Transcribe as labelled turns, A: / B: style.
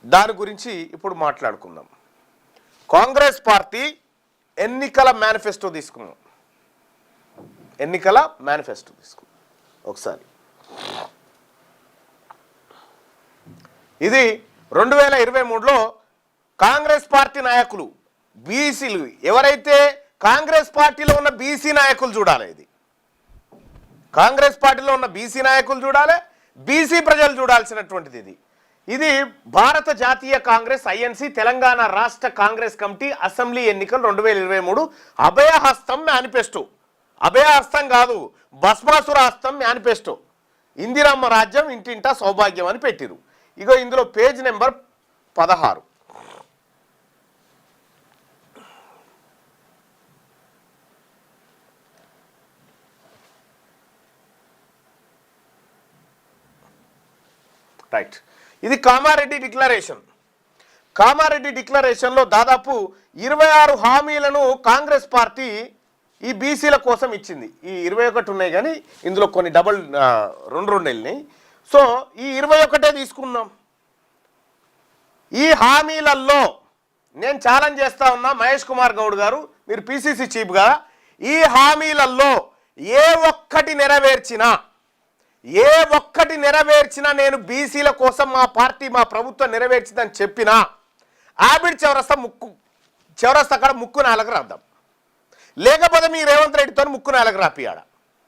A: దాని గురించి ఇప్పుడు మాట్లాడుకుందాం. కాంగ్రెస్ పార్టీ ఎన్నికల మేనిఫెస్టో తీసుకున్నాం. ఒకసారి ఇది 2023లో కాంగ్రెస్ పార్టీ నాయకులు బీసీలు ఎవరైతే కాంగ్రెస్ పార్టీలో ఉన్న బీసీ నాయకులు చూడాలి. ఇది కాంగ్రెస్ పార్టీలో ఉన్న బీసీ నాయకులు చూడాలి, బీసీ ప్రజలు చూడాల్సినటువంటిది. ఇది భారత జాతీయ కాంగ్రెస్ ఐఎన్సి తెలంగాణ రాష్ట్ర కాంగ్రెస్ కమిటీ అసెంబ్లీ ఎన్నికలు 2023 అభయహస్తం మేనిఫెస్టో. అభయహస్తం కాదు, భస్మాసుర హస్తం మేనిఫెస్టో. ఇందిరమ్మ రాజ్యం ఇంటింటా సౌభాగ్యం అని పెట్టిరు. ఇగో ఇందులో పేజ్ నెంబర్ 16. రైట్, ఇది కామారెడ్డి డిక్లరేషన్. కామారెడ్డి డిక్లరేషన్లో దాదాపు 26 హామీలను కాంగ్రెస్ పార్టీ ఈ బీసీల కోసం ఇచ్చింది. ఈ 21 ఉన్నాయి కానీ ఇందులో కొన్ని డబల్ రెండు వెళ్ళినాయి. సో ఈ 21 తీసుకుందాం. ఈ హామీలలో నేను ఛాలెంజ్ చేస్తా ఉన్నా, మహేష్ కుమార్ గౌడ్ గారు, మీరు పిసిసి చీఫ్గా, ఈ హామీలలో ఏ ఒక్కటి నెరవేర్చినా నేను బీసీల కోసం మా పార్టీ మా ప్రభుత్వం నెరవేర్చిందని చెప్పినా ఆబిడ్ చౌరస్తా కాడ ముక్కు నాలకు రాద్దాం, లేకపోతే మీ రేవంత్ రెడ్డితో ముక్కు నాలకు రాపియాడ.